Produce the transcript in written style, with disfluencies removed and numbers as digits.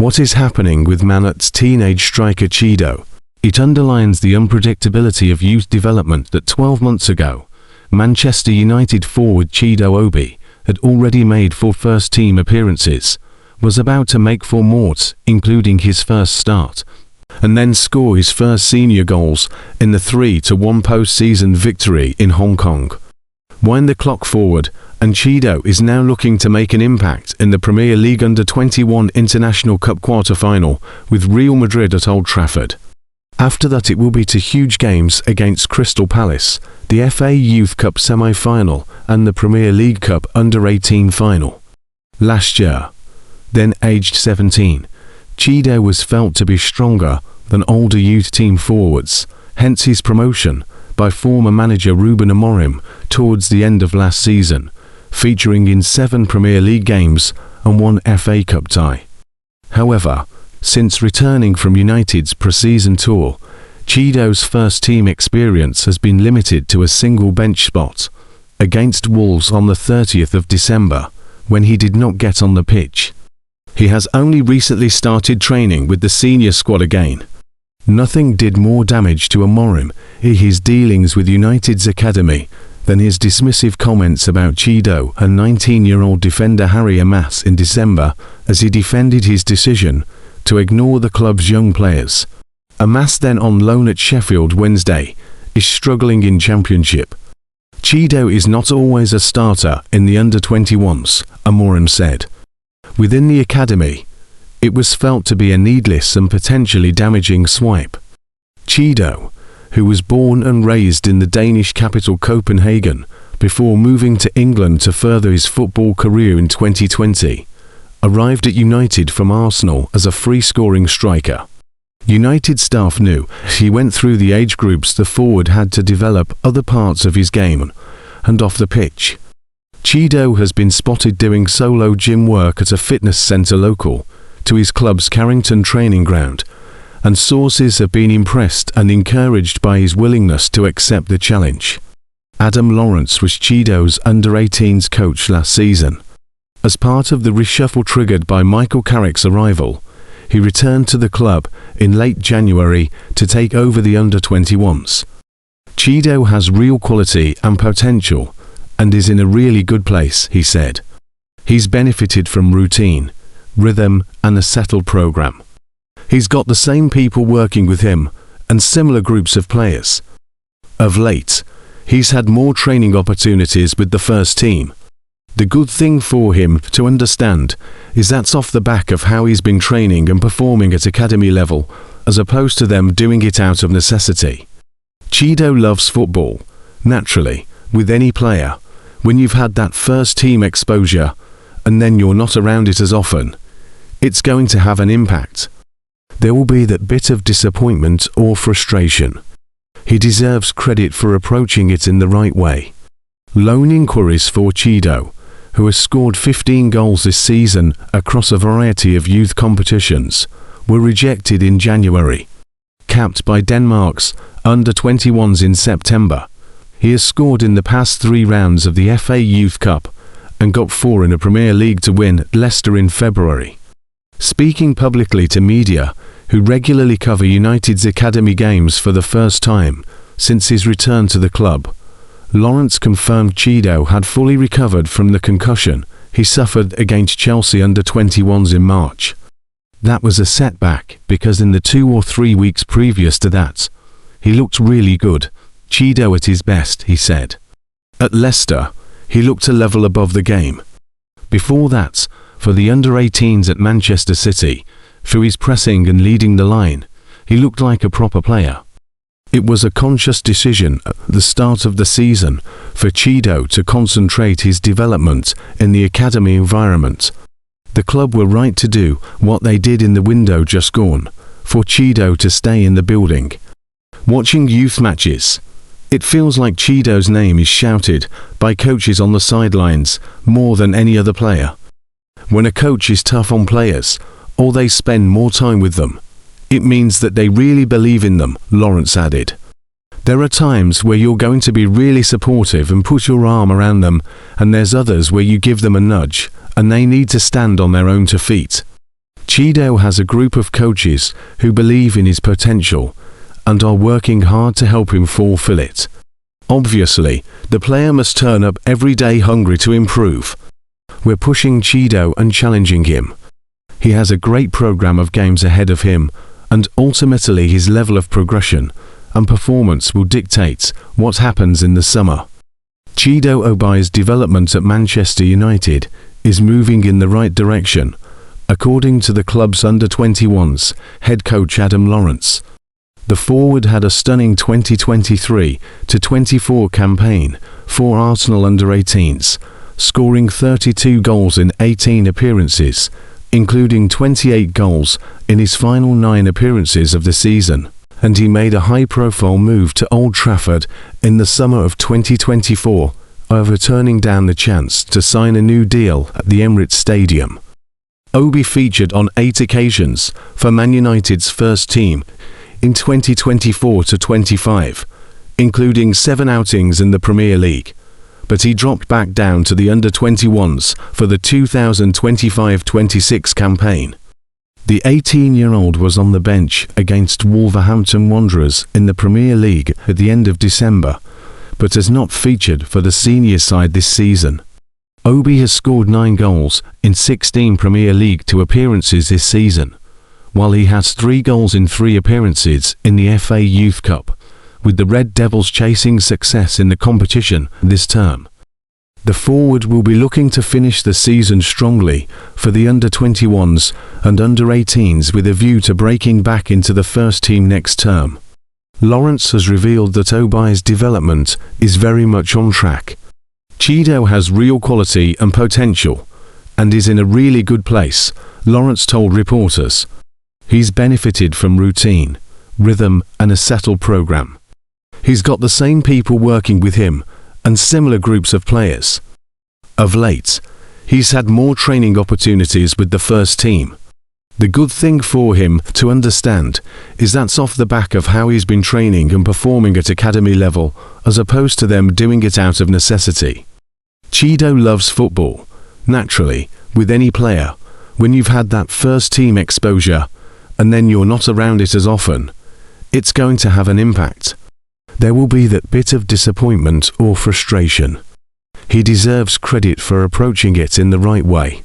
What is happening with Manut's teenage striker Chido? It underlines the unpredictability of youth development that 12 months ago, Manchester United forward Chido Obi had already made 4 first-team appearances, was about to make 4 more, including his first start, and then score his first senior goals in the 3-1 post-season victory in Hong Kong. Wind the clock forward, and Chido is now looking to make an impact in the Premier League Under-21 International Cup quarter-final with Real Madrid at Old Trafford. After that it will be to huge games against Crystal Palace, the FA Youth Cup semi-final and the Premier League Cup Under-18 final. Last year, then aged 17, Chido was felt to be stronger than older youth team forwards, hence his promotion by former manager Ruben Amorim towards the end of last season, featuring in 7 Premier League games and 1 FA Cup tie. However, since returning from United's pre-season tour, Chido's first-team experience has been limited to a single bench spot against Wolves on the 30th of December, when he did not get on the pitch. He has only recently started training with the senior squad again. Nothing did more damage to Amorim in his dealings with United's academy than his dismissive comments about Chido and 19-year-old defender Harry Amas in December as he defended his decision to ignore the club's young players. Amas, then on loan at Sheffield Wednesday, is struggling in Championship. Chido is not always a starter in the under-21s, Amorim said. Within the academy, it was felt to be a needless and potentially damaging swipe. Chido, who was born and raised in the Danish capital Copenhagen before moving to England to further his football career in 2020, arrived at United from Arsenal as a free-scoring striker. United staff knew he went through the age groups the forward had to develop other parts of his game and off the pitch. Chido has been spotted doing solo gym work at a fitness centre local to his club's Carrington training ground, and sources have been impressed and encouraged by his willingness to accept the challenge. Adam Lawrence was Chido's under-18s coach last season. As part of the reshuffle triggered by Michael Carrick's arrival, he returned to the club in late January to take over the under-21s. Chido has real quality and potential and is in a really good place, he said. He's benefited from routine, rhythm and a settled program. He's got the same people working with him and similar groups of players. Of late, he's had more training opportunities with the first team. The good thing for him to understand is that's off the back of how he's been training and performing at academy level, as opposed to them doing it out of necessity. Chido loves football, naturally, with any player. When you've had that first team exposure, and then you're not around it as often, it's going to have an impact. There will be that bit of disappointment or frustration. He deserves credit for approaching it in the right way. Loan inquiries for Chido, who has scored 15 goals this season across a variety of youth competitions, were rejected in January. Capped by Denmark's under-21s in September, he has scored in the past 3 rounds of the FA Youth Cup and got 4 in a Premier League to win at Leicester in February. Speaking publicly to media, who regularly cover United's academy games for the first time since his return to the club, Lawrence confirmed Chido had fully recovered from the concussion he suffered against Chelsea under-21s in March. That was a setback because in the 2 or 3 weeks previous to that, he looked really good. Chido at his best, he said. At Leicester, he looked a level above the game. Before that, for the under-18s at Manchester City, through his pressing and leading the line, he looked like a proper player. It was a conscious decision at the start of the season for Chido to concentrate his development in the academy environment. The club were right to do what they did in the window just gone, for Chido to stay in the building. Watching youth matches, it feels like Chido's name is shouted by coaches on the sidelines more than any other player. When a coach is tough on players, or they spend more time with them, it means that they really believe in them, Lawrence added. There are times where you're going to be really supportive and put your arm around them, and there's others where you give them a nudge, and they need to stand on their own 2 feet. Chido has a group of coaches who believe in his potential and are working hard to help him fulfill it. Obviously, the player must turn up every day hungry to improve. We're pushing Chido and challenging him. He has a great program of games ahead of him, and ultimately his level of progression and performance will dictate what happens in the summer. Chido Obi's development at Manchester United is moving in the right direction, according to the club's under-21s head coach Adam Lawrence. The forward had a stunning 2023-24 campaign for Arsenal under-18s, scoring 32 goals in 18 appearances, including 28 goals in his final 9 appearances of the season, and he made a high-profile move to Old Trafford in the summer of 2024, over turning down the chance to sign a new deal at the Emirates Stadium. Obi featured on 8 occasions for Man United's first team in 2024-25, including 7 outings in the Premier League, but he dropped back down to the under-21s for the 2025-26 campaign. The 18-year-old was on the bench against Wolverhampton Wanderers in the Premier League at the end of December, but has not featured for the senior side this season. Obi has scored 9 goals in 16 Premier League 2 appearances this season, while he has 3 goals in 3 appearances in the FA Youth Cup, with the Red Devils chasing success in the competition this term. The forward will be looking to finish the season strongly for the under-21s and under-18s with a view to breaking back into the first team next term. Lawrence has revealed that Obi's development is very much on track. Chido has real quality and potential, and is in a really good place, Lawrence told reporters. He's benefited from routine, rhythm and a settled program. He's got the same people working with him and similar groups of players. Of late, he's had more training opportunities with the first team. The good thing for him to understand is that's off the back of how he's been training and performing at academy level, as opposed to them doing it out of necessity. Chido loves football. Naturally, with any player, when you've had that first team exposure, and then you're not around it as often, it's going to have an impact. There will be that bit of disappointment or frustration. He deserves credit for approaching it in the right way.